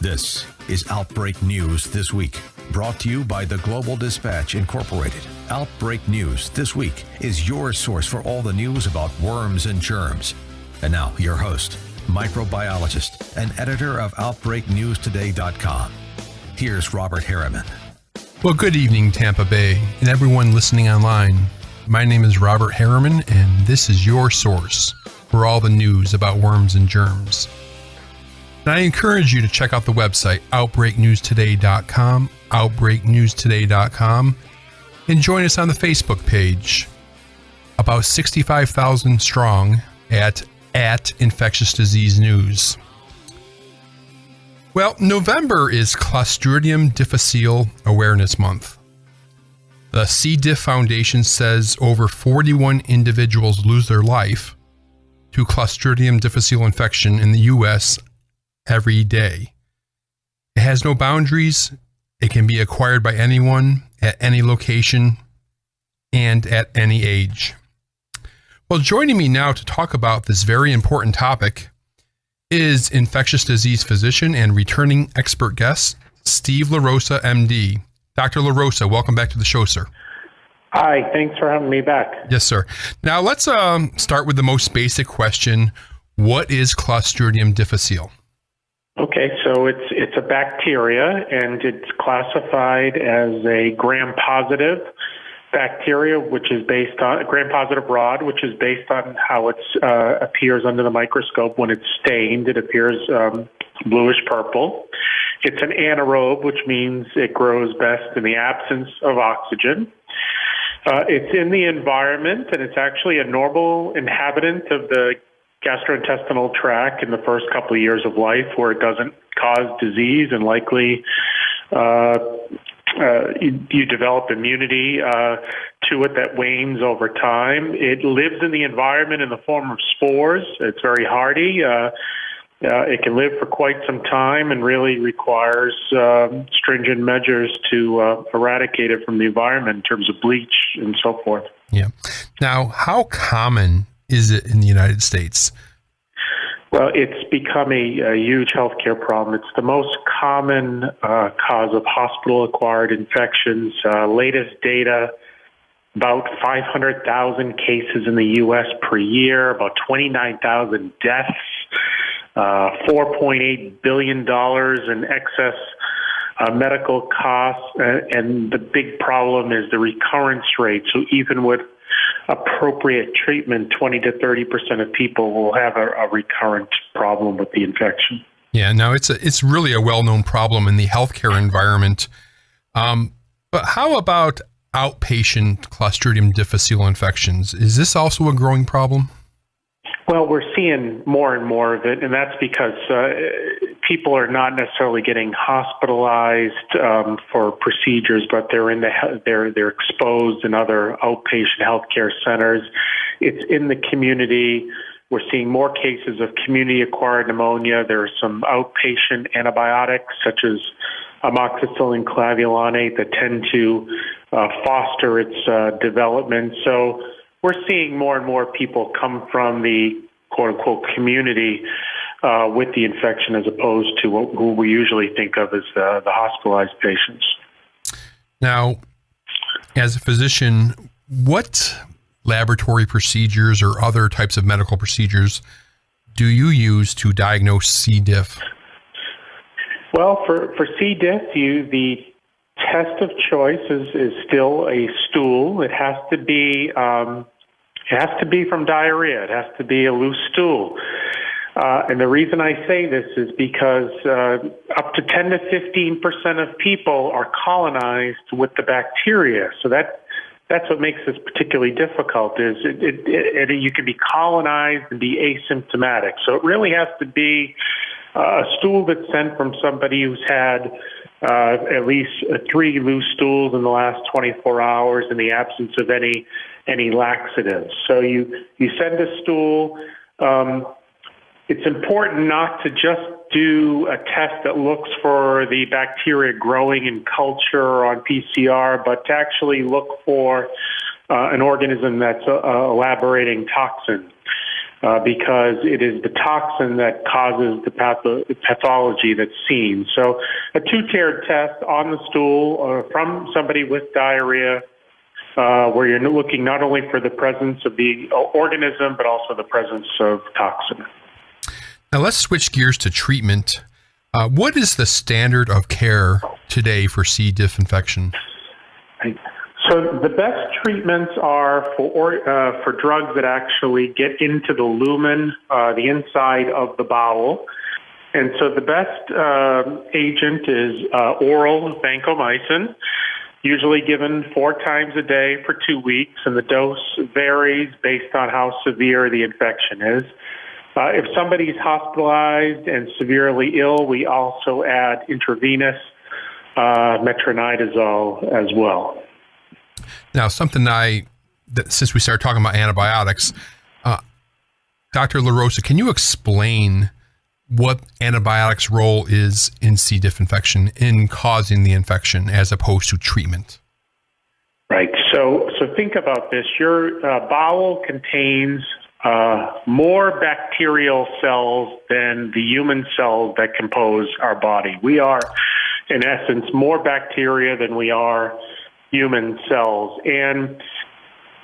This is Outbreak News This Week, brought to you by the Global Dispatch Incorporated. Outbreak News This Week is your source for all the news about worms and germs. And now, your host, microbiologist and editor of OutbreakNewsToday.com. Here's Robert Harriman. Well, good evening, Tampa Bay, and everyone listening online. My name is Robert Harriman, and this is your source for all the news about worms and germs. And I encourage you to check out the website, OutbreakNewsToday.com, OutbreakNewsToday.com, and join us on the Facebook page, about 65,000 strong, at Infectious Disease News. Well, November is Clostridium difficile Awareness Month. The C. diff Foundation says over 41 individuals lose their life to Clostridium difficile infection in the U.S. every day. It has no boundaries. It can be acquired by anyone at any location and at any age. Well, joining me now to talk about this very important topic is infectious disease physician and returning expert guest, Steve LaRosa, MD. Dr. LaRosa, welcome back to the show, sir. Hi, thanks for having me back. Yes, sir. Now, let's start with the most basic question. What is Clostridium difficile? Okay, so it's a bacteria, and it's classified as a gram-positive bacteria, which is based on gram-positive rod, which is based on how it appears under the microscope. When it's stained, it appears bluish-purple. It's an anaerobe, which means it grows best in the absence of oxygen. It's in the environment, and it's actually a normal inhabitant of the gastrointestinal tract in the first couple of years of life, where it doesn't cause disease, and likely you develop immunity to it that wanes over time. It lives in the environment in the form of spores. It's very hardy. It can live for quite some time and really requires stringent measures to eradicate it from the environment in terms of bleach and so forth. Yeah. Now, how common is it in the United States? Well, it's become a huge healthcare problem. It's the most common cause of hospital-acquired infections. Latest data, about 500,000 cases in the U.S. per year, about 29,000 deaths, $4.8 billion in excess medical costs, and the big problem is the recurrence rate. So even with appropriate treatment, 20 to 30% of people will have a recurrent problem with the infection. Yeah, no, it's really a well-known problem in the healthcare environment. But how about outpatient Clostridium difficile infections? Is this also a growing problem? Well, we're seeing more and more of it, and that's because people are not necessarily getting hospitalized for procedures, but they're exposed in other outpatient healthcare centers. It's in the community. We're seeing more cases of community-acquired pneumonia. There are some outpatient antibiotics, such as amoxicillin clavulanate, that tend to foster its development. So we're seeing more and more people come from the quote-unquote community with the infection, as opposed to who we usually think of as the hospitalized patients. Now, as a physician, what laboratory procedures or other types of medical procedures do you use to diagnose C. diff? Well, for C. diff, the test of choice is still a stool. It has to be from diarrhea. It has to be a loose stool. And the reason I say this is because up to 10 to 15% of people are colonized with the bacteria. So that's what makes this particularly difficult. Is you can be colonized and be asymptomatic. So it really has to be a stool that's sent from somebody who's had at least 3 loose stools in the last 24 hours in the absence of any laxatives. So you send a stool. It's important not to just do a test that looks for the bacteria growing in culture or on PCR, but to actually look for an organism that's elaborating toxin. because it is the toxin that causes the pathology that's seen. So a two-tiered test on the stool from somebody with diarrhea, where you're looking not only for the presence of the organism, but also the presence of toxin. Now let's switch gears to treatment. What is the standard of care today for C. diff infection? So the best treatments are for drugs that actually get into the lumen, the inside of the bowel. And so the best agent is oral vancomycin, usually given 4 times a day for 2 weeks, and the dose varies based on how severe the infection is. If somebody's hospitalized and severely ill, we also add intravenous metronidazole as well. Now, something since we started talking about antibiotics, Dr. LaRosa, can you explain what antibiotics' role is in C. diff infection, in causing the infection, as opposed to treatment? Right. So think about this. Your bowel contains more bacterial cells than the human cells that compose our body. We are, in essence, more bacteria than we are human cells. And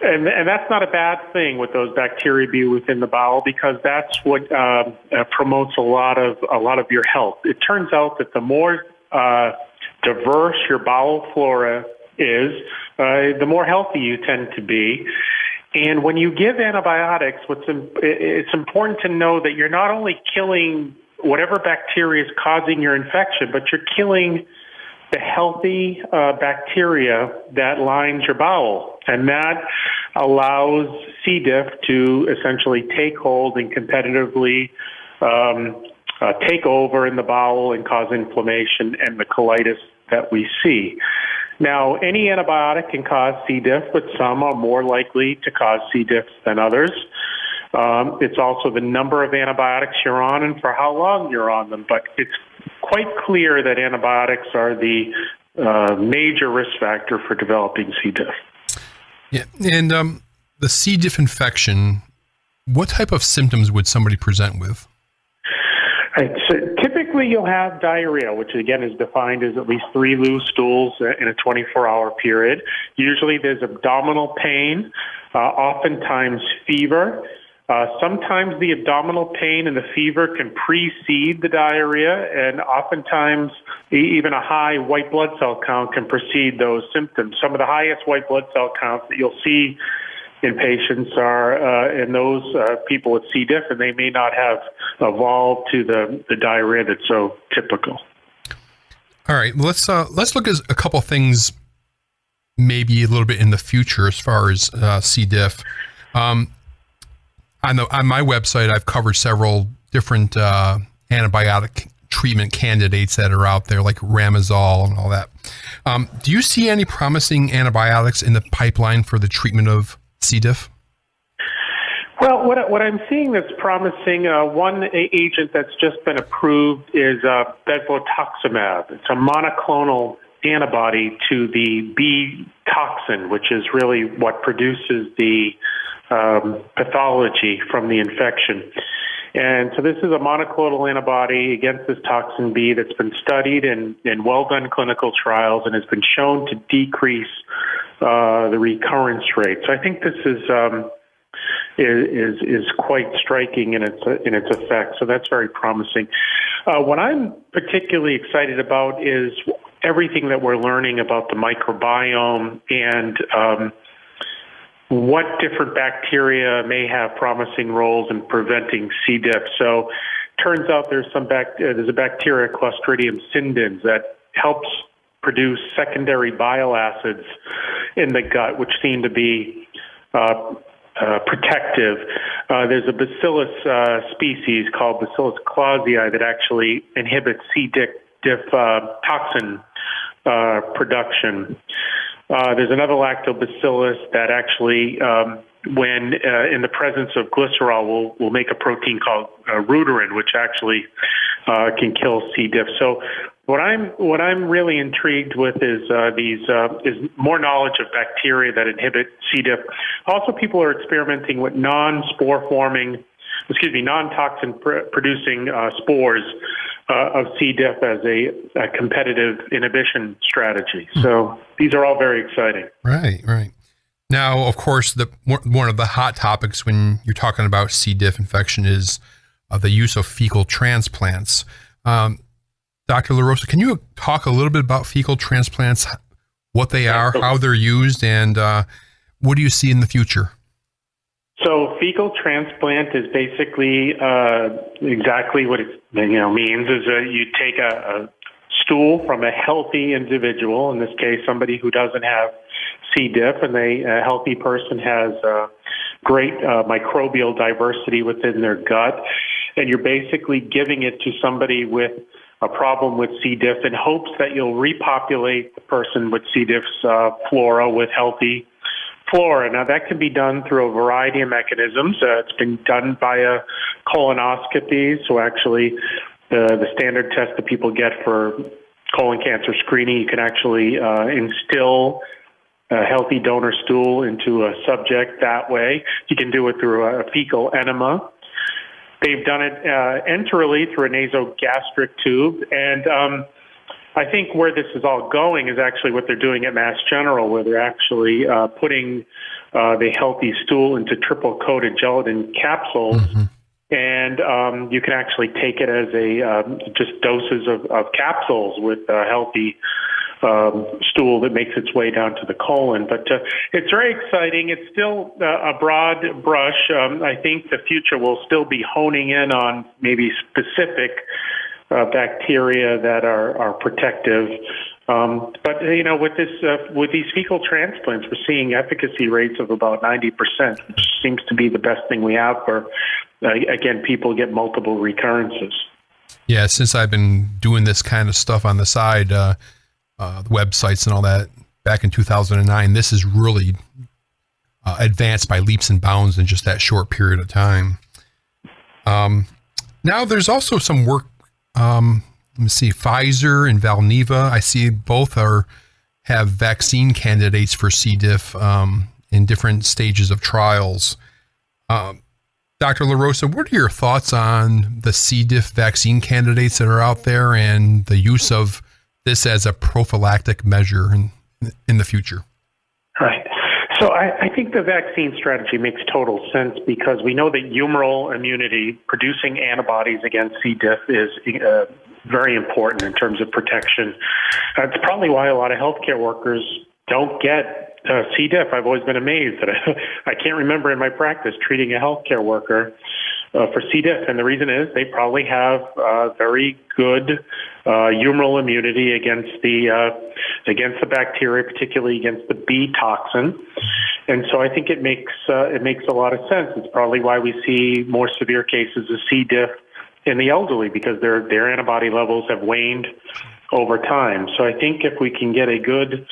that's not a bad thing with those bacteria be within the bowel, because that's what promotes a lot of your health. It turns out that the more diverse your bowel flora is, the more healthy you tend to be. And when you give antibiotics, it's important to know that you're not only killing whatever bacteria is causing your infection, but you're killing the healthy bacteria that lines your bowel. And that allows C. diff to essentially take hold and competitively take over in the bowel and cause inflammation and the colitis that we see. Now, any antibiotic can cause C. diff, but some are more likely to cause C. diff than others. It's also the number of antibiotics you're on and for how long you're on them. But it's quite clear that antibiotics are the major risk factor for developing C. diff. Yeah, and the C. diff infection, what type of symptoms would somebody present with? Right. So typically you'll have diarrhea, which again is defined as at least 3 loose stools in a 24-hour period. Usually there's abdominal pain, oftentimes fever. Sometimes the abdominal pain and the fever can precede the diarrhea, and oftentimes even a high white blood cell count can precede those symptoms. Some of the highest white blood cell counts that you'll see in patients are in those people with C. diff, and they may not have evolved to the diarrhea that's so typical. All right, let's look at a couple things, maybe a little bit in the future as far as C. diff. On my website, I've covered several different antibiotic treatment candidates that are out there, like Ramazole and all that. Do you see any promising antibiotics in the pipeline for the treatment of C. diff? Well, what I'm seeing that's promising, one agent that's just been approved is bevotoxumab. It's a monoclonal antibody to the B toxin, which is really what produces the pathology from the infection. And so this is a monoclonal antibody against this toxin B that's been studied in well-done clinical trials and has been shown to decrease the recurrence rate. So I think this is quite striking in its effect. So that's very promising. What I'm particularly excited about is everything that we're learning about the microbiome and what different bacteria may have promising roles in preventing C. diff. So turns out there's a bacteria, Clostridium scindens, that helps produce secondary bile acids in the gut, which seem to be protective. There's a bacillus species called Bacillus clausii that actually inhibits C. diff toxin production. There's another lactobacillus that actually, when in the presence of glycerol, will make a protein called ruterin, which actually can kill C. diff. So what I'm really intrigued with is more knowledge of bacteria that inhibit C. diff. Also, people are experimenting with non-spore forming non-toxin producing spores of C. diff as a competitive inhibition strategy. So these are all very exciting. Right. Now, of course, one of the hot topics when you're talking about C. diff infection is the use of fecal transplants. Dr. LaRosa, can you talk a little bit about fecal transplants, what they are, how they're used, and what do you see in the future? So fecal transplant is basically exactly what it means is you take a stool from a healthy individual, in this case somebody who doesn't have C. diff, and a healthy person has great microbial diversity within their gut, and you're basically giving it to somebody with a problem with C. diff in hopes that you'll repopulate the person with C. diff's flora with healthy flora. Now, that can be done through a variety of mechanisms. It's been done via colonoscopies, so actually the standard test that people get for colon cancer screening, you can actually instill a healthy donor stool into a subject that way. You can do it through a fecal enema. They've done it enterally through a nasogastric tube, and I think where this is all going is actually what they're doing at Mass General, where they're actually putting the healthy stool into triple-coated gelatin capsules, and you can actually take it as just doses of capsules with a healthy stool that makes its way down to the colon. But it's very exciting. It's still a broad brush. I think the future will still be honing in on maybe specific bacteria that are protective. But with these fecal transplants, we're seeing efficacy rates of about 90%, which seems to be the best thing we have for, again, people get multiple recurrences. Yeah, since I've been doing this kind of stuff on the side, the websites and all that, back in 2009, this is really advanced by leaps and bounds in just that short period of time. Now, there's also some work. Let me see, Pfizer and Valneva. I see both have vaccine candidates for C. diff in different stages of trials. Dr. LaRosa, what are your thoughts on the C. diff vaccine candidates that are out there and the use of this as a prophylactic measure in the future? Right. So I think the vaccine strategy makes total sense because we know that humoral immunity, producing antibodies against C. diff, is very important in terms of protection. It's probably why a lot of healthcare workers don't get C. diff. I've always been amazed that I can't remember in my practice treating a healthcare worker for C. diff, and the reason is they probably have very good humoral immunity against the bacteria, particularly against the B toxin. And so I think it makes a lot of sense. It's probably why we see more severe cases of C. diff in the elderly because their antibody levels have waned over time. So I think if we can get a good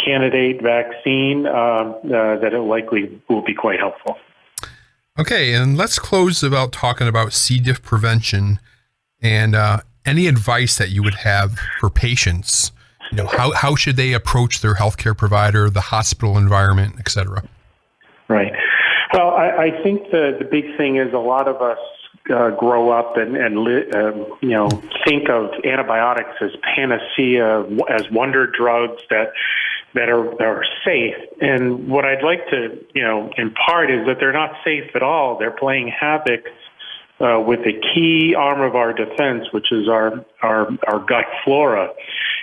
candidate vaccine, that it likely will be quite helpful. Okay, and let's close about talking about C. diff prevention and any advice that you would have for patients. How should they approach their healthcare provider, the hospital environment, et cetera? Right. Well, I think the big thing is a lot of us grow up and think of antibiotics as panacea, as wonder drugs that are safe. And what I'd like to impart is that they're not safe at all. They're playing havoc with the key arm of our defense, which is our gut flora,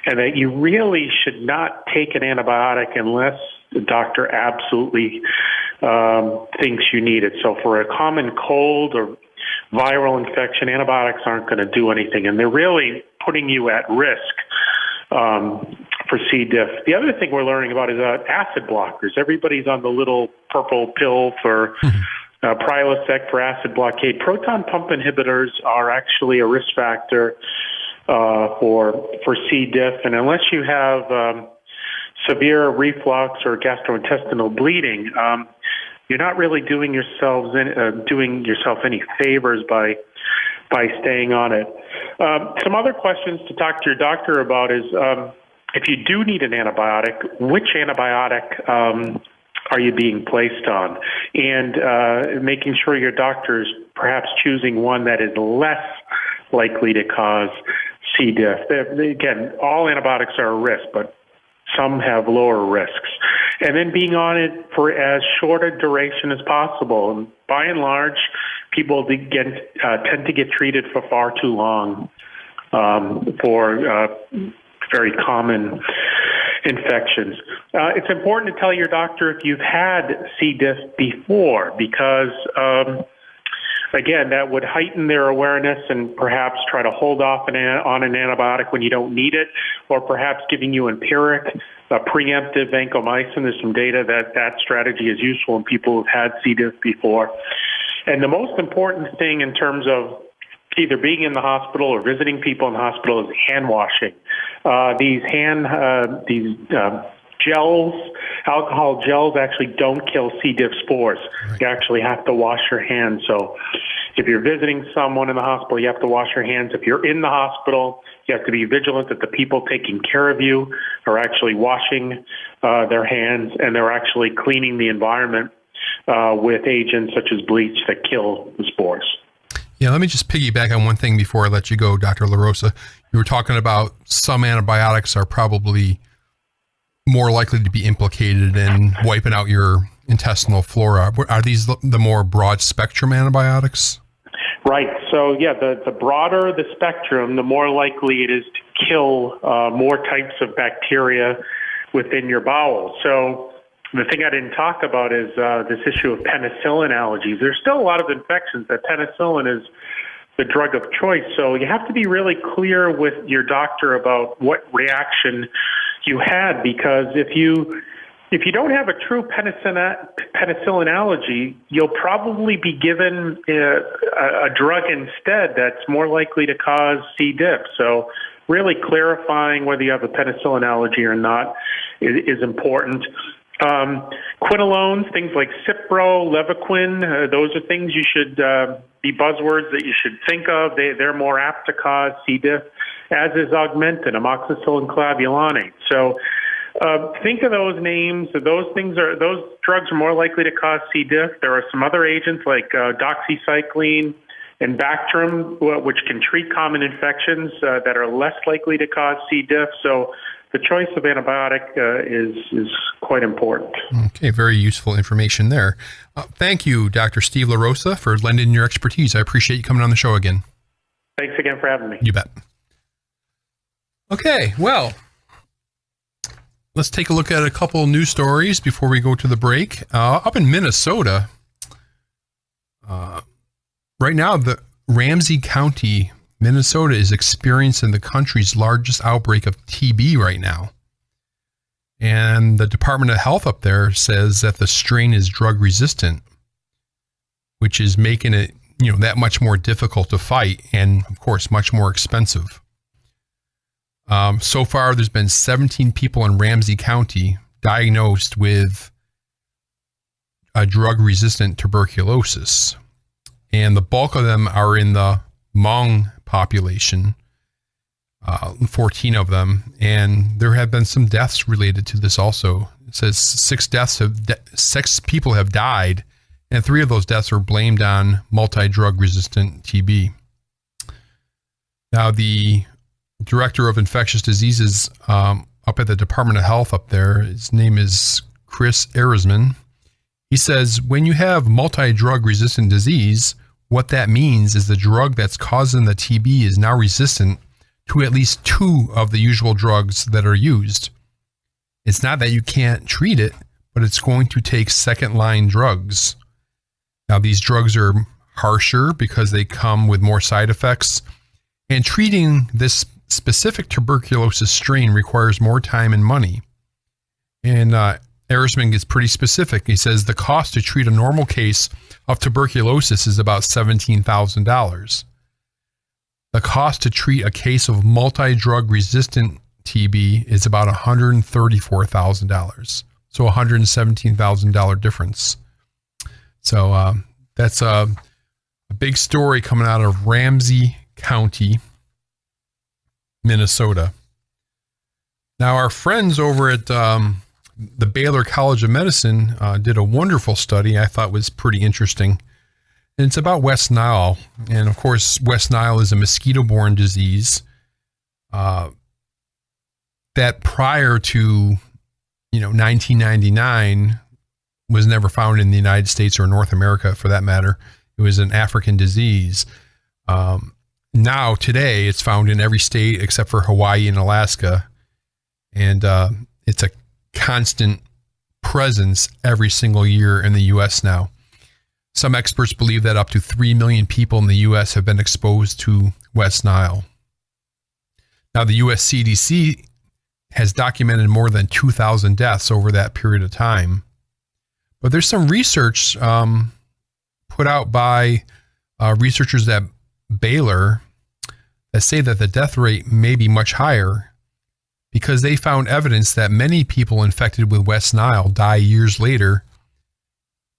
and that you really should not take an antibiotic unless the doctor absolutely thinks you need it. So for a common cold or viral infection, antibiotics aren't going to do anything, and they're really putting you at risk for C. diff. The other thing we're learning about is acid blockers. Everybody's on the little purple pill for Prilosec for acid blockade. Proton pump inhibitors are actually a risk factor for C. diff, and unless you have severe reflux or gastrointestinal bleeding, you're not really doing yourself any favors by staying on it. Some other questions to talk to your doctor about is if you do need an antibiotic, which antibiotic are you being placed on? And making sure your doctor's perhaps choosing one that is less likely to cause C. diff. Again, all antibiotics are a risk, but some have lower risks. And then being on it for as short a duration as possible. And by and large, people tend to get treated for far too long for very common infections. It's important to tell your doctor if you've had C. diff before, because again, that would heighten their awareness and perhaps try to hold off on an antibiotic when you don't need it, or perhaps giving you empiric, preemptive vancomycin. There's some data that strategy is useful in people who've had C. diff before. And the most important thing in terms of either being in the hospital or visiting people in the hospital is hand washing. These gels, alcohol gels, actually don't kill C. diff spores. Right. You actually have to wash your hands. So if you're visiting someone in the hospital, you have to wash your hands. If you're in the hospital, you have to be vigilant that the people taking care of you are actually washing their hands, and they're actually cleaning the environment with agents such as bleach that kill the spores. Yeah, let me just piggyback on one thing before I let you go, Dr. LaRosa. You were talking about some antibiotics are probably more likely to be implicated in wiping out your intestinal flora. Are these the more broad spectrum antibiotics? Right. So, yeah, the broader the spectrum, the more likely it is to kill more types of bacteria within your bowel. So the thing I didn't talk about is this issue of penicillin allergies. There's still a lot of infections that penicillin is the drug of choice. So you have to be really clear with your doctor about what reaction you had, because if you don't have a true penicillin allergy, you'll probably be given a drug instead that's more likely to cause C. diff. So really clarifying whether you have a penicillin allergy or not is important. Quinolones, things like Cipro, Levaquin, those are things you should be buzzwords that you should think of. They're more apt to cause C. diff, as is Augmentin, amoxicillin clavulanate. So think of those names. Those drugs are more likely to cause C. diff. There are some other agents like doxycycline and Bactrim, which can treat common infections that are less likely to cause C. diff. So the choice of antibiotic is quite important. Okay, very useful information there. Thank you, Dr. Steve LaRosa, for lending your expertise. I appreciate you coming on the show again. Thanks again for having me. You bet. Okay, well, let's take a look at a couple news stories before we go to the break. Up in Minnesota, right now, the Ramsey County, Minnesota, is experiencing the country's largest outbreak of TB right now. And the Department of Health up there says that the strain is drug resistant, which is making it, that much more difficult to fight and, of course, much more expensive. So far, there's been 17 people in Ramsey County diagnosed with a drug-resistant tuberculosis. And the bulk of them are in the Hmong population, 14 of them. And there have been some deaths related to this also. It says 6 people have died, and 3 of those deaths are blamed on multi-drug resistant TB. Now, the director of infectious diseases up at the Department of Health up there, his name is Chris Erisman. He says, when you have multi-drug resistant disease, what that means is the drug that's causing the TB is now resistant to at least 2 of the usual drugs that are used. It's not that you can't treat it, but it's going to take second-line drugs. Now, these drugs are harsher because they come with more side effects, and treating this specific tuberculosis strain requires more time and money. And Erisman gets pretty specific. He says the cost to treat a normal case of tuberculosis is about $17,000. The cost to treat a case of multi-drug resistant TB is about $134,000. So $117,000 difference. So that's a big story coming out of Ramsey County, Minnesota. Now, our friends over at the Baylor College of Medicine did a wonderful study I thought was pretty interesting. And it's about West Nile. And of course, West Nile is a mosquito-borne disease that prior to 1999 was never found in the United States or North America for that matter. It was an African disease. Now, today, it's found in every state except for Hawaii and Alaska. And it's a constant presence every single year in the U.S. now. Some experts believe that up to 3 million people in the U.S. have been exposed to West Nile. Now, the U.S. CDC has documented more than 2,000 deaths over that period of time. But there's some research put out by researchers at Baylor that say that the death rate may be much higher because they found evidence that many people infected with West Nile die years later,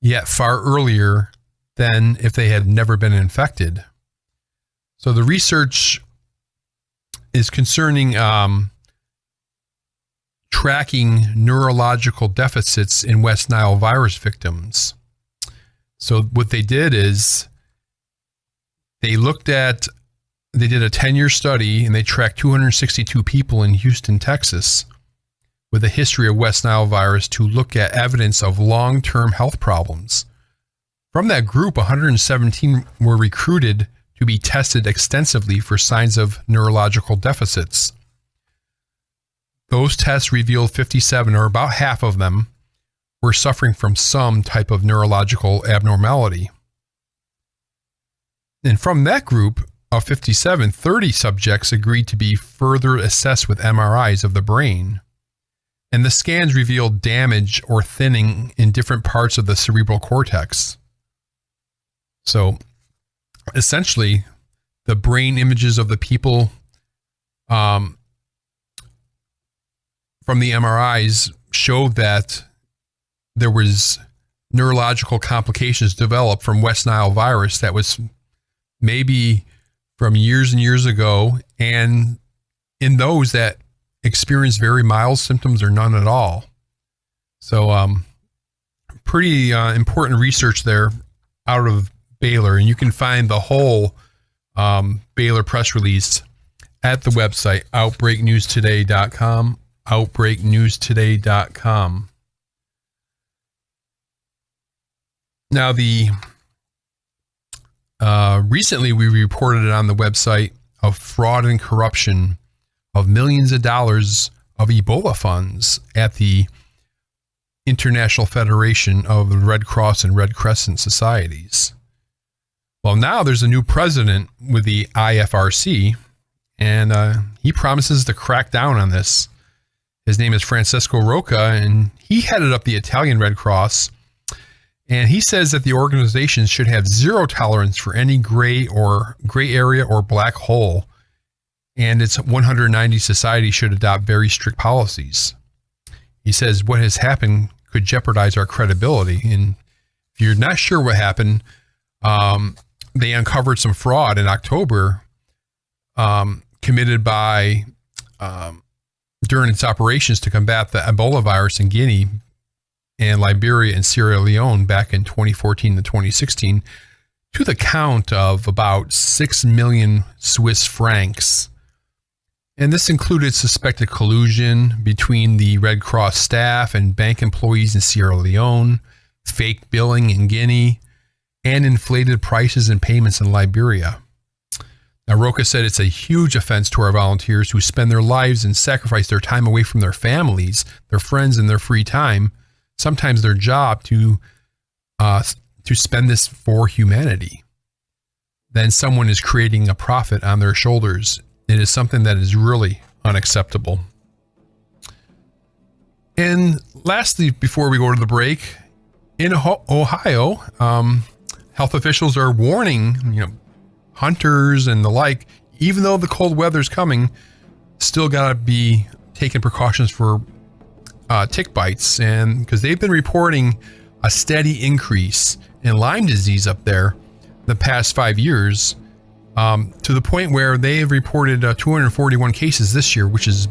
yet far earlier than if they had never been infected. So the research is concerning tracking neurological deficits in West Nile virus victims. So what they did is they did a 10-year study and they tracked 262 people in Houston, Texas with a history of West Nile virus to look at evidence of long-term health problems. From that group, 117 were recruited to be tested extensively for signs of neurological deficits. Those tests revealed 57, or about half of them, were suffering from some type of neurological abnormality. And from that group of 57, 30 subjects agreed to be further assessed with MRIs of the brain. And the scans revealed damage or thinning in different parts of the cerebral cortex. So essentially, the brain images of the people from the MRIs showed that there was neurological complications developed from West Nile virus that was maybe from years and years ago, and in those that experienced very mild symptoms or none at all. So pretty important research there out of Baylor, and you can find the whole Baylor press release at the website outbreaknewstoday.com. outbreaknewstoday.com. Now, recently we reported it on the website of fraud and corruption of millions of dollars of Ebola funds at the International Federation of the Red Cross and Red Crescent Societies. Well, now there's a new president with the IFRC, and he promises to crack down on this. His name is Francesco Rocca, and he headed up the Italian Red Cross. And he says that the organization should have zero tolerance for any gray area or black hole. And its 190 societies should adopt very strict policies. He says what has happened could jeopardize our credibility. And if you're not sure what happened, they uncovered some fraud in October committed by during its operations to combat the Ebola virus in Guinea and Liberia and Sierra Leone back in 2014 to 2016 to the count of about 6 million Swiss francs. And this included suspected collusion between the Red Cross staff and bank employees in Sierra Leone, fake billing in Guinea, and inflated prices and payments in Liberia. Now, Rocca said it's a huge offense to our volunteers who spend their lives and sacrifice their time away from their families, their friends, and their free time, sometimes their job, to spend this for humanity. Then someone is creating a profit on their shoulders. It is something that is really unacceptable. And lastly, before we go to the break, in Ohio, health officials are warning, hunters and the like, even though the cold weather's coming, still got to be taking precautions for tick bites, and because they've been reporting a steady increase in Lyme disease up there the past 5 years, to the point where they have reported 241 cases this year, which is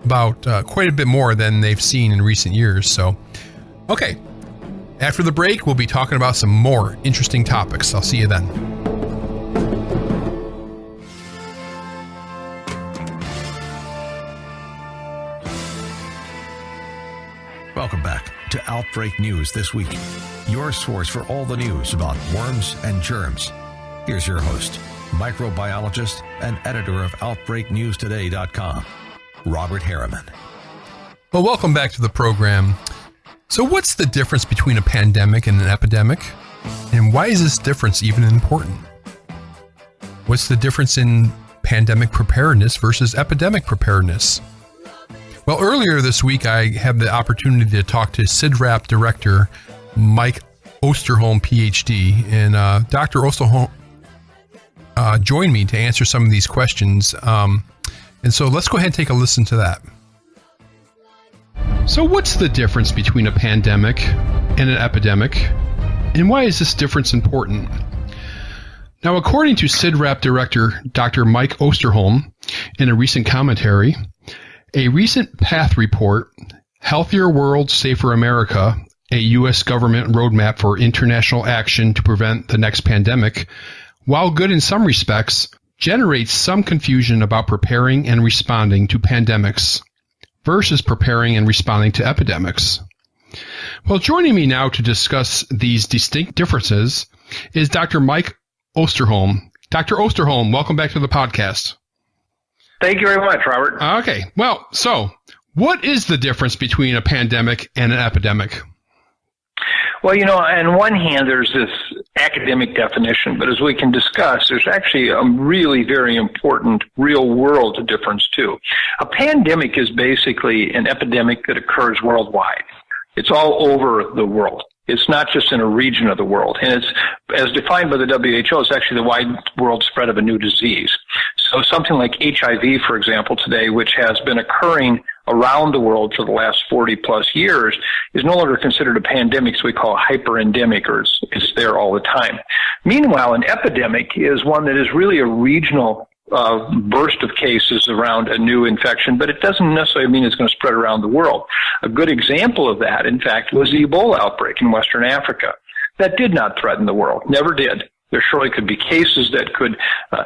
about quite a bit more than they've seen in recent years. So, okay. After the break, we'll be talking about some more interesting topics. I'll see you then. Welcome back to Outbreak News This Week, your source for all the news about worms and germs. Here's your host, microbiologist and editor of OutbreakNewsToday.com, Robert Harriman. Well, welcome back to the program. So what's the difference between a pandemic and an epidemic? And why is this difference even important? What's the difference in pandemic preparedness versus epidemic preparedness? Well, earlier this week, I had the opportunity to talk to CIDRAP director Mike Osterholm, PhD, and Dr. Osterholm joined me to answer some of these questions. And so let's go ahead and take a listen to that. So what's the difference between a pandemic and an epidemic? And why is this difference important? Now, according to CIDRAP director Dr. Mike Osterholm, in a recent commentary, a recent PATH report, Healthier World, Safer America, a U.S. government roadmap for international action to prevent the next pandemic, while good in some respects, generates some confusion about preparing and responding to pandemics versus preparing and responding to epidemics. Well, joining me now to discuss these distinct differences is Dr. Mike Osterholm. Dr. Osterholm, welcome back to the podcast. Thank you very much, Robert. Okay. Well, so what is the difference between a pandemic and an epidemic? Well, on one hand, there's this academic definition, but as we can discuss, there's actually a really very important real-world difference, too. A pandemic is basically an epidemic that occurs worldwide. It's all over the world. It's not just in a region of the world. And it's, as defined by the WHO, it's actually the wide world spread of a new disease. So something like HIV, for example, today, which has been occurring around the world for the last 40 plus years, is no longer considered a pandemic, so we call it hyperendemic, or it's there all the time. Meanwhile, an epidemic is one that is really a regional burst of cases around a new infection, but it doesn't necessarily mean it's going to spread around the world. A good example of that, in fact, was the Ebola outbreak in Western Africa. That did not threaten the world, never did. There surely could be cases that could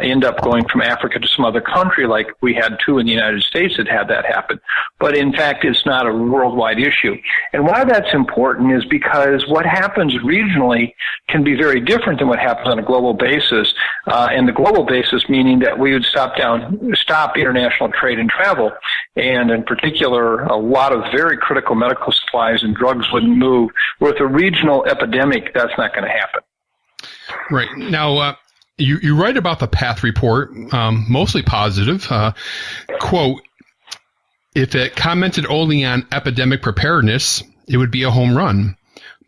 end up going from Africa to some other country, like we had two in the United States that had that happen. But in fact, it's not a worldwide issue. And why that's important is because what happens regionally can be very different than what happens on a global basis. And the global basis meaning that we would stop international trade and travel. And in particular, a lot of very critical medical supplies and drugs wouldn't move. With a regional epidemic, that's not going to happen. Right. Now, you write about the PATH report, mostly positive. Quote, if it commented only on epidemic preparedness, it would be a home run.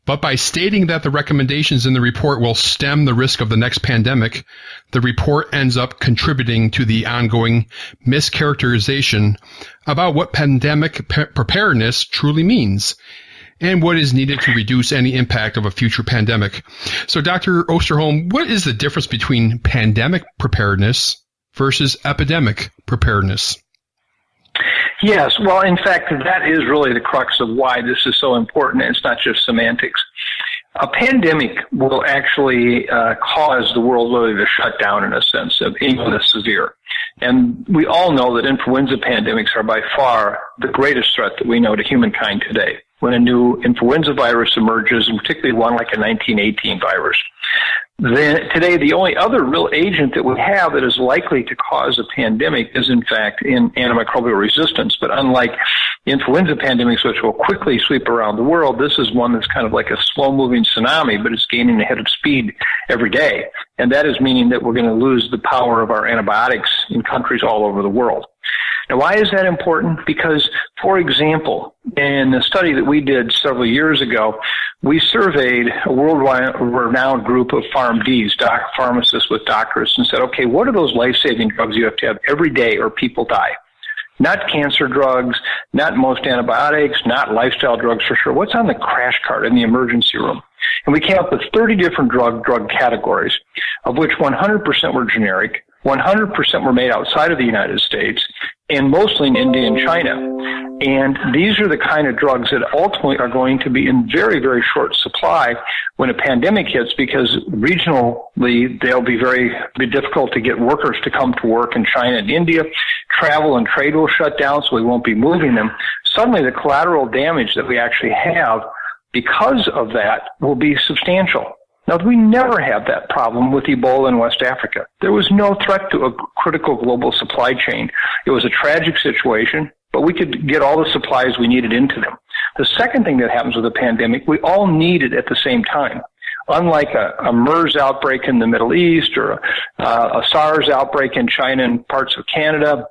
But by stating that the recommendations in the report will stem the risk of the next pandemic, the report ends up contributing to the ongoing mischaracterization about what pandemic preparedness truly means and what is needed to reduce any impact of a future pandemic. So, Dr. Osterholm, what is the difference between pandemic preparedness versus epidemic preparedness? Yes, well, in fact, that is really the crux of why this is so important. It's not just semantics. A pandemic will actually cause the world really to shut down in a sense of even the severe. And we all know that influenza pandemics are by far the greatest threat that we know to humankind today. When a new influenza virus emerges, and particularly one like a 1918 virus, then today the only other real agent that we have that is likely to cause a pandemic is in fact in antimicrobial resistance. But unlike influenza pandemics, which will quickly sweep around the world, this is one that's kind of like a slow-moving tsunami, but it's gaining ahead of speed every day. And that is meaning that we're going to lose the power of our antibiotics in countries all over the world. Now, why is that important? Because, for example, in a study that we did several years ago, we surveyed a worldwide renowned group of PharmDs, pharmacists with doctorates, and said, okay, what are those life-saving drugs you have to have every day or people die? Not cancer drugs, not most antibiotics, not lifestyle drugs for sure. What's on the crash cart in the emergency room? And we came up with 30 different drug categories, of which 100% were generic, 100% were made outside of the United States, and mostly in India and China. And these are the kind of drugs that ultimately are going to be in very, very short supply when a pandemic hits, because regionally they'll be very difficult to get workers to come to work in China and India. Travel and trade will shut down, so we won't be moving them. Suddenly the collateral damage that we actually have because of that will be substantial. Now, we never had that problem with Ebola in West Africa. There was no threat to a critical global supply chain. It was a tragic situation, but we could get all the supplies we needed into them. The second thing that happens with a pandemic, we all need it at the same time. Unlike a MERS outbreak in the Middle East or a SARS outbreak in China and parts of Canada,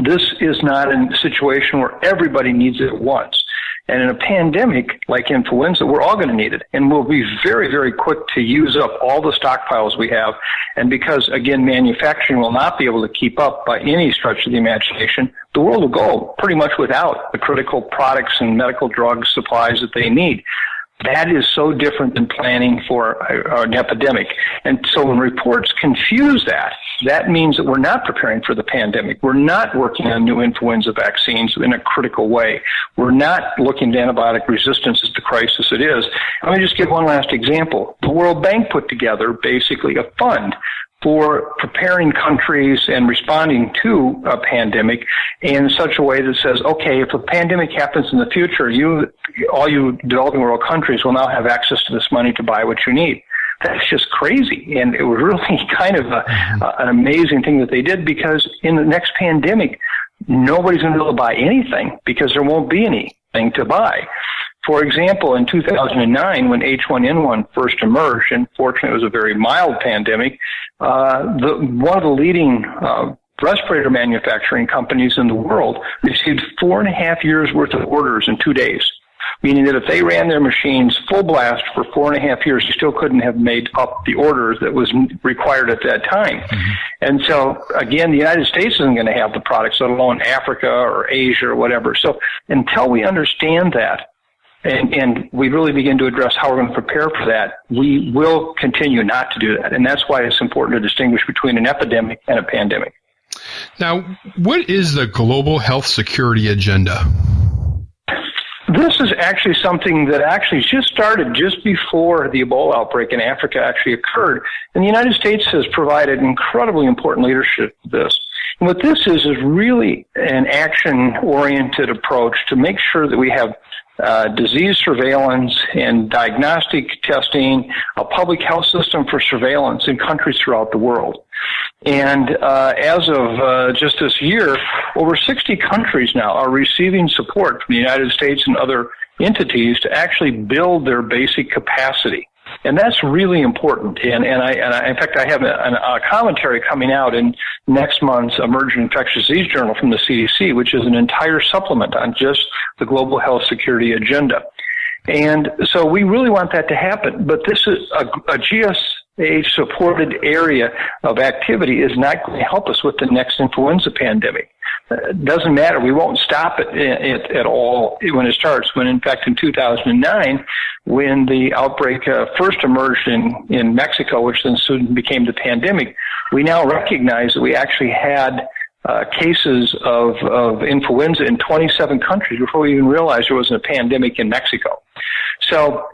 this is not a situation where everybody needs it at once. And in a pandemic like influenza, we're all going to need it. And we'll be very, very quick to use up all the stockpiles we have. And because, again, manufacturing will not be able to keep up by any stretch of the imagination, the world will go pretty much without the critical products and medical drug supplies that they need. That is so different than planning for an epidemic. And so when reports confuse that, that means that we're not preparing for the pandemic. We're not working on new influenza vaccines in a critical way. We're not looking at antibiotic resistance as the crisis it is. Let me just give one last example. The World Bank put together basically a fund for preparing countries and responding to a pandemic in such a way that says, okay, if a pandemic happens in the future, all you developing world countries will now have access to this money to buy what you need. That's just crazy. And it was really kind of an amazing thing that they did, because in the next pandemic, nobody's going to be able to buy anything because there won't be anything to buy. For example, in 2009, when H1N1 first emerged, and fortunately it was a very mild pandemic, one of the leading respirator manufacturing companies in the world received 4.5 years worth of orders in 2 days, meaning that if they ran their machines full blast for 4.5 years, you still couldn't have made up the orders that was required at that time. Mm-hmm. And so, again, the United States isn't going to have the products, let alone Africa or Asia or whatever. So until we understand that, and we really begin to address how we're going to prepare for that, we will continue not to do that. And that's why it's important to distinguish between an epidemic and a pandemic. Now, what is the global health security agenda? This is actually something that actually just started just before the Ebola outbreak in Africa actually occurred. And the United States has provided incredibly important leadership to this. And what this is really an action-oriented approach to make sure that we have disease surveillance and diagnostic testing, a public health system for surveillance in countries throughout the world. And as of just this year, over 60 countries now are receiving support from the United States and other entities to actually build their basic capacity. And that's really important. And in fact, I have a commentary coming out in next month's Emerging Infectious Disease Journal from the CDC, which is an entire supplement on just the global health security agenda. And so we really want that to happen. But this is a GSA-supported area of activity is not going to help us with the next influenza pandemic. It doesn't matter. We won't stop it at all when it starts. When, in fact, in 2009, when the outbreak first emerged in Mexico, which then soon became the pandemic, we now recognize that we actually had cases of influenza in 27 countries before we even realized there was a pandemic in Mexico. So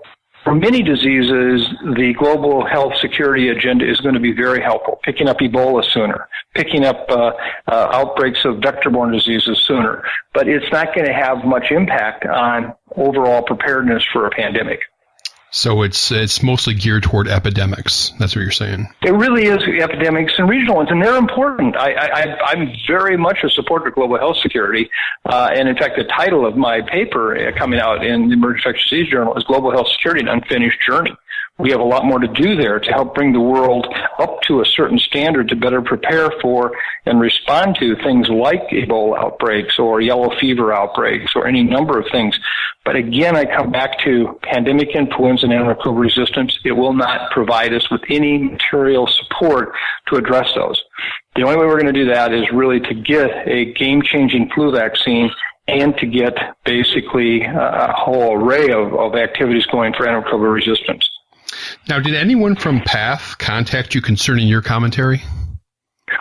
for many diseases, the global health security agenda is going to be very helpful, picking up Ebola sooner, picking up outbreaks of vector-borne diseases sooner. But it's not going to have much impact on overall preparedness for a pandemic. So it's mostly geared toward epidemics. That's what you're saying. It really is epidemics and regional ones, and they're important. I'm very much a supporter of global health security. And in fact, the title of my paper coming out in the Emerging Infectious Disease Journal is Global Health Security, an Unfinished Journey. We have a lot more to do there to help bring the world up to a certain standard to better prepare for and respond to things like Ebola outbreaks or yellow fever outbreaks or any number of things. But again, I come back to pandemic influenza and antimicrobial resistance. It will not provide us with any material support to address those. The only way we're going to do that is really to get a game-changing flu vaccine and to get basically a whole array of activities going for antimicrobial resistance. Now, did anyone from PATH contact you concerning your commentary?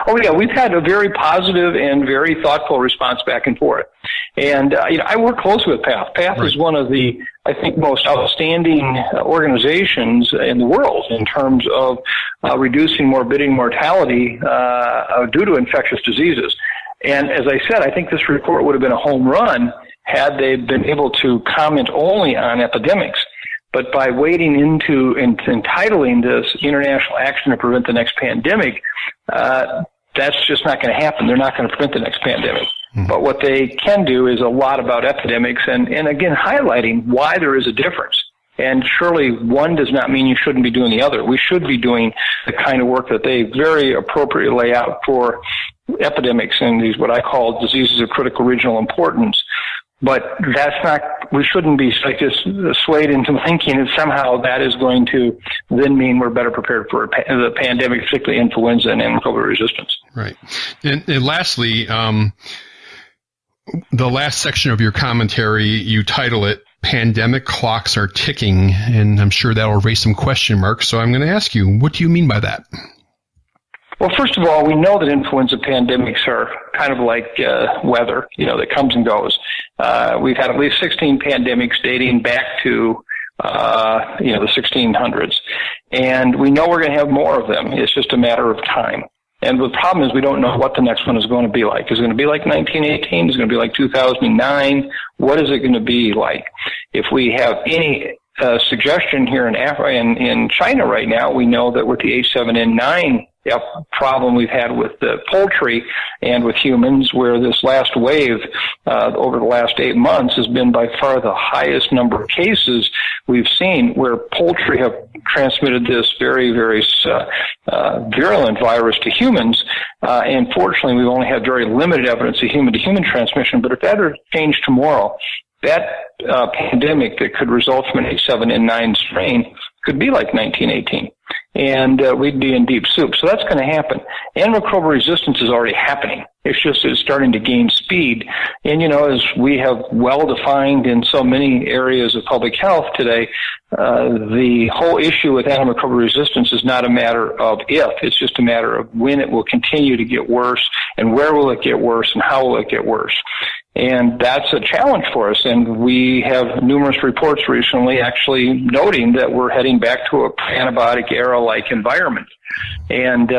Oh, yeah, we've had a very positive and very thoughtful response back and forth. And, I work closely with PATH. PATH Right. is one of the, I think, most outstanding organizations in the world in terms of reducing morbidity and mortality due to infectious diseases. And as I said, I think this report would have been a home run had they been able to comment only on epidemics. But by wading into and entitling this international action to prevent the next pandemic, that's just not going to happen. They're not going to prevent the next pandemic. Mm-hmm. But what they can do is a lot about epidemics and again, highlighting why there is a difference. And surely one does not mean you shouldn't be doing the other. We should be doing the kind of work that they very appropriately lay out for epidemics and these what I call diseases of critical regional importance. But that's not, we shouldn't be like just swayed into thinking that somehow that is going to then mean we're better prepared for the pandemic, particularly influenza and antimicrobial resistance. Right. And lastly, the last section of your commentary, you title it, Pandemic Clocks Are Ticking, and I'm sure that will raise some question marks. So I'm going to ask you, what do you mean by that? Well, first of all, we know that influenza pandemics are kind of like weather, that comes and goes. We've had at least 16 pandemics dating back to, the 1600s. And we know we're going to have more of them. It's just a matter of time. And the problem is we don't know what the next one is going to be like. Is it going to be like 1918? Is it going to be like 2009? What is it going to be like? If we have any suggestion here in China right now, we know that with the H7N9 problem we've had with the poultry and with humans, where this last wave over the last 8 months has been by far the highest number of cases we've seen, where poultry have transmitted this very, very virulent virus to humans. And fortunately, we've only had very limited evidence of human-to-human transmission. But if that were to change tomorrow, that pandemic that could result from an H7N9 strain could be like 1918, and we'd be in deep soup. So that's going to happen. Antimicrobial resistance is already happening. It's starting to gain speed. And, as we have well defined in so many areas of public health today, the whole issue with antimicrobial resistance is not a matter of if, it's just a matter of when it will continue to get worse and where will it get worse and how will it get worse. And that's a challenge for us. And we have numerous reports recently actually noting that we're heading back to a antibiotic era-like environment. And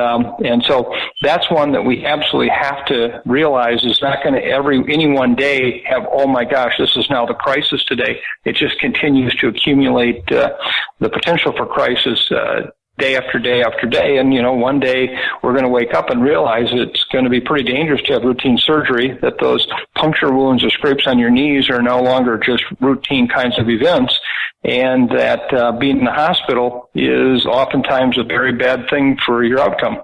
so that's one that we absolutely have to realize is not going to any one day have, oh my gosh, this is now the crisis today. It just continues to accumulate the potential for crisis day after day after day. And, one day we're going to wake up and realize it's going to be pretty dangerous to have routine surgery, that those puncture wounds or scrapes on your knees are no longer just routine kinds of events, and that being in the hospital is oftentimes a very bad thing for your outcome.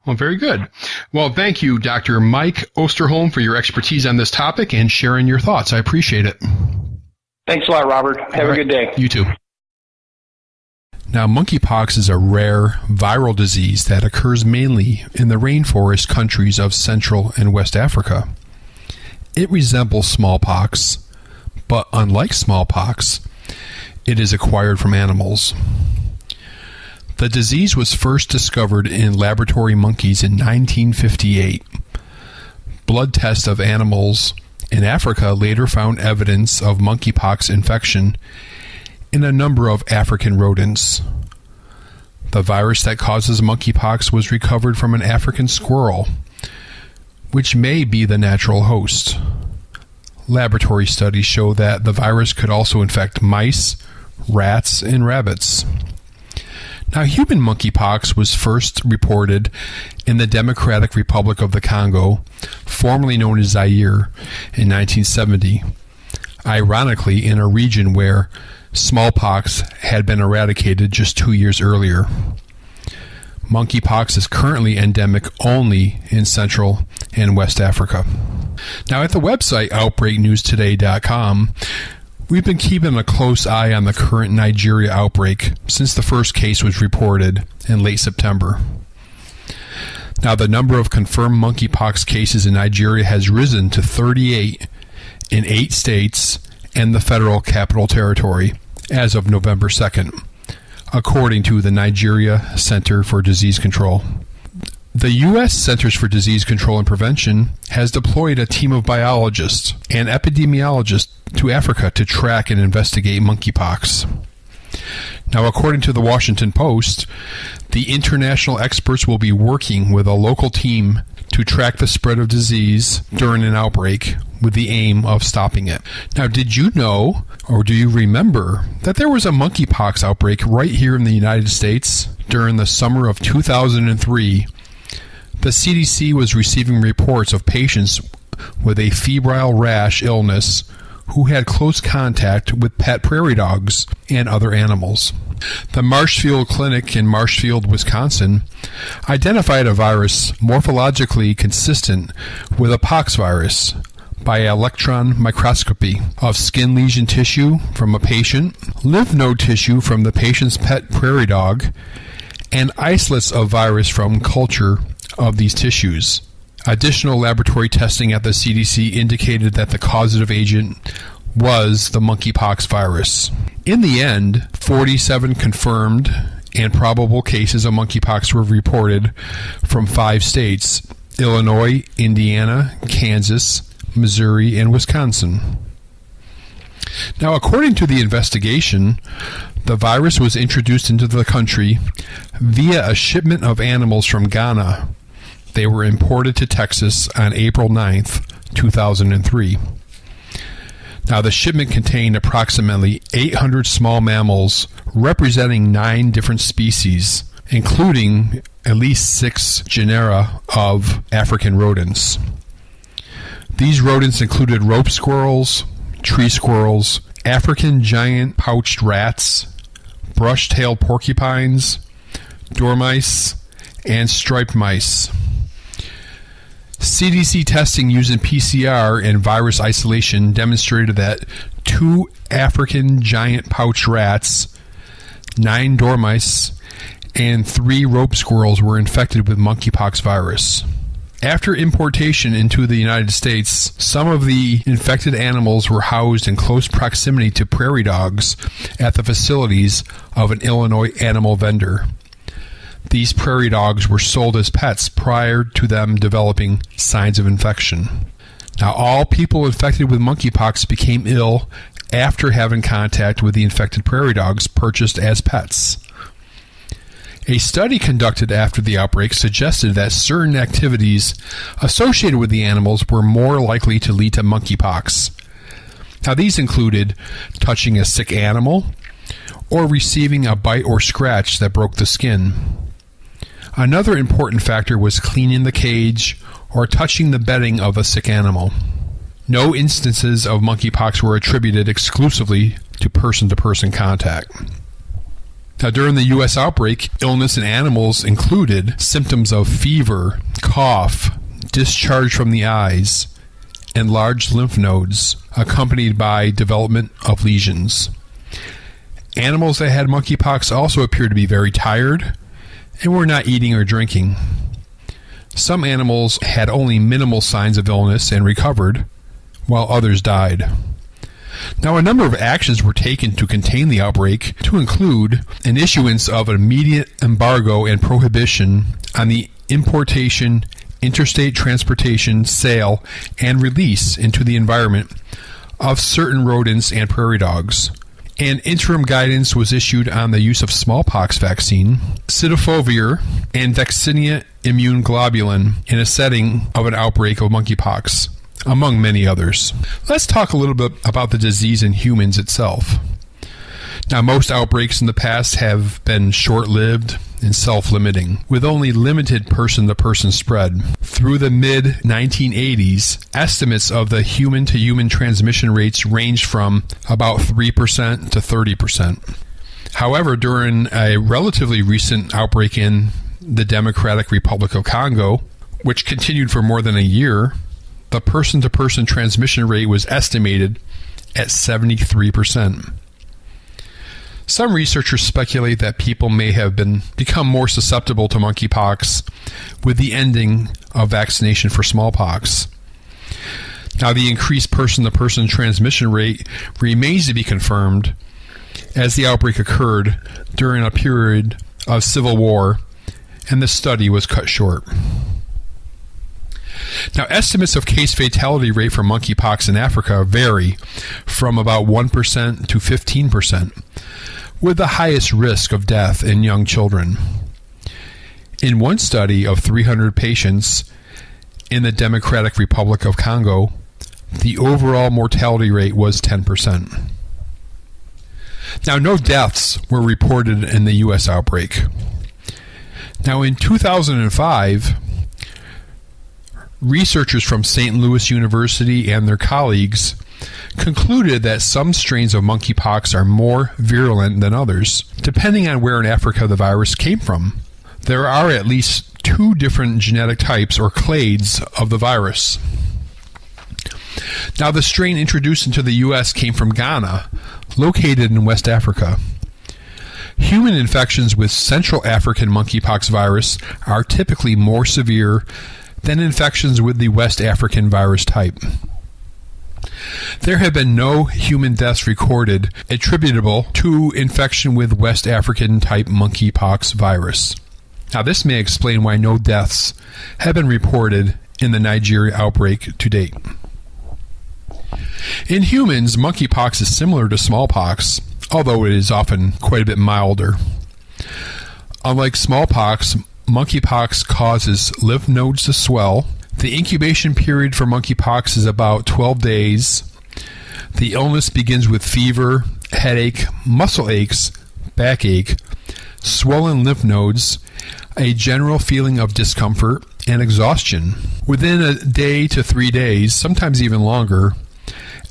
Well, very good. Well, thank you, Dr. Mike Osterholm, for your expertise on this topic and sharing your thoughts. I appreciate it. Thanks a lot, Robert. Have a good day. You too. Now, monkeypox is a rare viral disease that occurs mainly in the rainforest countries of Central and West Africa. It resembles smallpox, but unlike smallpox, it is acquired from animals. The disease was first discovered in laboratory monkeys in 1958. Blood tests of animals in Africa later found evidence of monkeypox infection in a number of African rodents. The virus that causes monkeypox was recovered from an African squirrel, which may be the natural host. Laboratory studies show that the virus could also infect mice, rats, and rabbits. Now, human monkeypox was first reported in the Democratic Republic of the Congo, formerly known as Zaire, in 1970, ironically in a region where smallpox had been eradicated just 2 years earlier. Monkeypox is currently endemic only in Central and West Africa. Now, at the website OutbreakNewsToday.com, we've been keeping a close eye on the current Nigeria outbreak since the first case was reported in late September. Now, the number of confirmed monkeypox cases in Nigeria has risen to 38 in 8 states and the Federal Capital Territory as of November 2nd, according to the Nigeria Center for Disease Control. The U.S. Centers for Disease Control and Prevention has deployed a team of biologists and epidemiologists to Africa to track and investigate monkeypox. Now, according to the Washington Post, the international experts will be working with a local team to track the spread of disease during an outbreak with the aim of stopping it. Now, did you know, or do you remember, that there was a monkeypox outbreak right here in the United States during the summer of 2003? The CDC was receiving reports of patients with a febrile rash illness who had close contact with pet prairie dogs and other animals. The Marshfield Clinic in Marshfield, Wisconsin, identified a virus morphologically consistent with a pox virus by electron microscopy of skin lesion tissue from a patient, lymph node tissue from the patient's pet prairie dog, and isolates of virus from culture of these tissues. Additional laboratory testing at the CDC indicated that the causative agent was the monkeypox virus. In the end, 47 confirmed and probable cases of monkeypox were reported from 5 states: Illinois, Indiana, Kansas, Missouri, and Wisconsin. Now, according to the investigation, the virus was introduced into the country via a shipment of animals from Ghana. They were imported to Texas on April 9th, 2003. Now, the shipment contained approximately 800 small mammals representing 9 different species, including at least 6 genera of African rodents. These rodents included rope squirrels, tree squirrels, African giant pouched rats, brush-tailed porcupines, dormice, and striped mice. CDC testing using PCR and virus isolation demonstrated that 2 African giant pouched rats, 9 dormice, and 3 rope squirrels were infected with monkeypox virus. After importation into the United States, some of the infected animals were housed in close proximity to prairie dogs at the facilities of an Illinois animal vendor. These prairie dogs were sold as pets prior to them developing signs of infection. Now, all people infected with monkeypox became ill after having contact with the infected prairie dogs purchased as pets. A study conducted after the outbreak suggested that certain activities associated with the animals were more likely to lead to monkeypox. Now, these included touching a sick animal or receiving a bite or scratch that broke the skin. Another important factor was cleaning the cage or touching the bedding of a sick animal. No instances of monkeypox were attributed exclusively to person-to-person contact. Now, during the U.S. outbreak, illness in animals included symptoms of fever, cough, discharge from the eyes, enlarged lymph nodes, accompanied by development of lesions. Animals that had monkeypox also appeared to be very tired and were not eating or drinking. Some animals had only minimal signs of illness and recovered, while others died. Now, a number of actions were taken to contain the outbreak, to include an issuance of an immediate embargo and prohibition on the importation, interstate transportation, sale, and release into the environment of certain rodents and prairie dogs. And interim guidance was issued on the use of smallpox vaccine, cidofovir, and vaccinia immune globulin in a setting of an outbreak of monkeypox, among many others. Let's talk a little bit about the disease in humans itself. Now, most outbreaks in the past have been short-lived and self-limiting, with only limited person-to-person spread. Through the mid-1980s, estimates of the human-to-human transmission rates ranged from about 3% to 30%. However, during a relatively recent outbreak in the Democratic Republic of Congo, which continued for more than a year, the person-to-person transmission rate was estimated at 73%. Some researchers speculate that people may have become more susceptible to monkeypox with the ending of vaccination for smallpox. Now, the increased person-to-person transmission rate remains to be confirmed, as the outbreak occurred during a period of civil war and the study was cut short. Now, estimates of case fatality rate for monkeypox in Africa vary from about 1% to 15%, with the highest risk of death in young children. In one study of 300 patients in the Democratic Republic of Congo, the overall mortality rate was 10%. Now, no deaths were reported in the U.S. outbreak. Now, in 2005, researchers from St. Louis University and their colleagues concluded that some strains of monkeypox are more virulent than others, depending on where in Africa the virus came from. There are at least 2 different genetic types or clades of the virus. Now, the strain introduced into the U.S. came from Ghana, located in West Africa. Human infections with Central African monkeypox virus are typically more severe than infections with the West African virus type. There have been no human deaths recorded attributable to infection with West African type monkeypox virus. Now, this may explain why no deaths have been reported in the Nigeria outbreak to date. In humans, monkeypox is similar to smallpox, although it is often quite a bit milder. Unlike smallpox, monkeypox causes lymph nodes to swell. The incubation period for monkeypox is about 12 days. The illness begins with fever, headache, muscle aches, backache, swollen lymph nodes, a general feeling of discomfort, and exhaustion. Within a day to 3 days, sometimes even longer,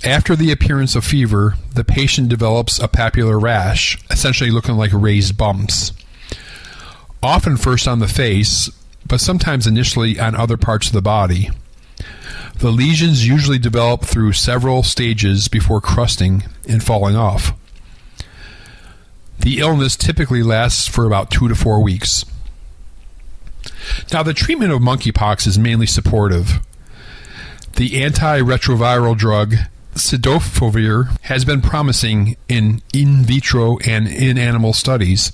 after the appearance of fever, the patient develops a papular rash, essentially looking like raised bumps. Often first on the face, but sometimes initially on other parts of the body. The lesions usually develop through several stages before crusting and falling off. The illness typically lasts for about 2 to 4 weeks. Now, the treatment of monkeypox is mainly supportive. The antiretroviral drug cidofovir has been promising in vitro and in animal studies,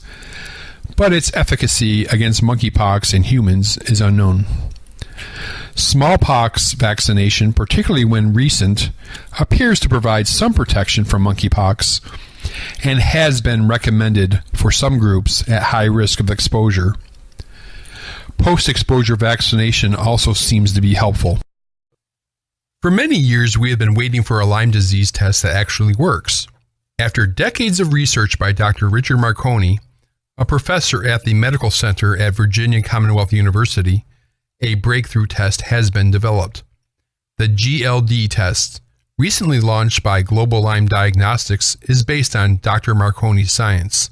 but its efficacy against monkeypox in humans is unknown. Smallpox vaccination, particularly when recent, appears to provide some protection from monkeypox and has been recommended for some groups at high risk of exposure. Post-exposure vaccination also seems to be helpful. For many years, we have been waiting for a Lyme disease test that actually works. After decades of research by Dr. Richard Marconi, a professor at the Medical Center at Virginia Commonwealth University, a breakthrough test has been developed. The GLD test, recently launched by Global Lyme Diagnostics, is based on Dr. Marconi's science.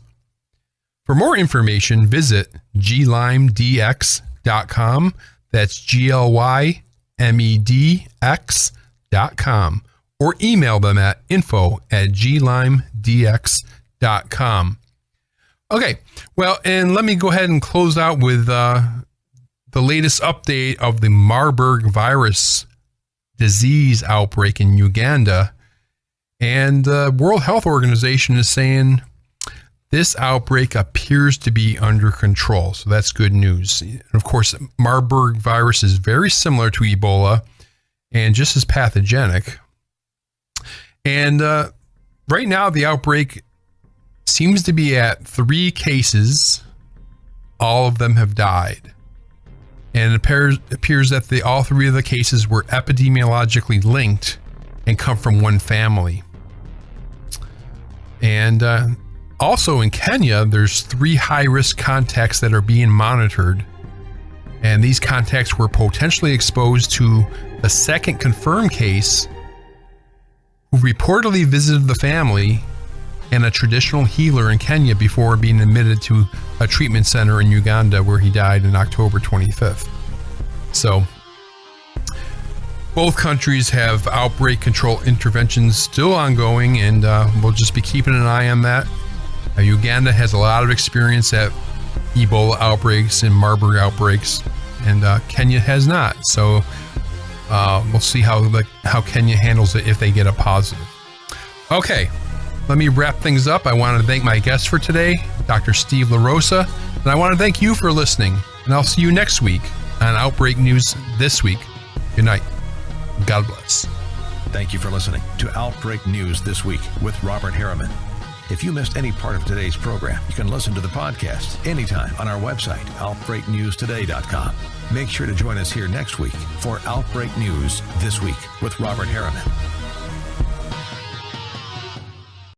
For more information, visit glymedx.com. That's glymedx.com, or email them at info@glymedx.com. Okay, well, and let me go ahead and close out with the latest update of the Marburg virus disease outbreak in Uganda. And the World Health Organization is saying this outbreak appears to be under control. So that's good news. And of course, Marburg virus is very similar to Ebola and just as pathogenic. And right now, the outbreak seems to be at 3 cases. All of them have died. And it appears that all 3 of the cases were epidemiologically linked and come from one family. And also in Kenya, there's 3 high-risk contacts that are being monitored. And these contacts were potentially exposed to the second confirmed case who reportedly visited the family and a traditional healer in Kenya before being admitted to a treatment center in Uganda where he died on October 25th. So, both countries have outbreak control interventions still ongoing, and we'll just be keeping an eye on that. Uganda has a lot of experience at Ebola outbreaks and Marburg outbreaks, and Kenya has not. So, we'll see how Kenya handles it if they get a positive. Okay. Let me wrap things up. I want to thank my guest for today, Dr. Steve LaRosa, and I want to thank you for listening. And I'll see you next week on Outbreak News This Week. Good night. God bless. Thank you for listening to Outbreak News This Week with Robert Harriman. If you missed any part of today's program, you can listen to the podcast anytime on our website, outbreaknewstoday.com. Make sure to join us here next week for Outbreak News This Week with Robert Harriman.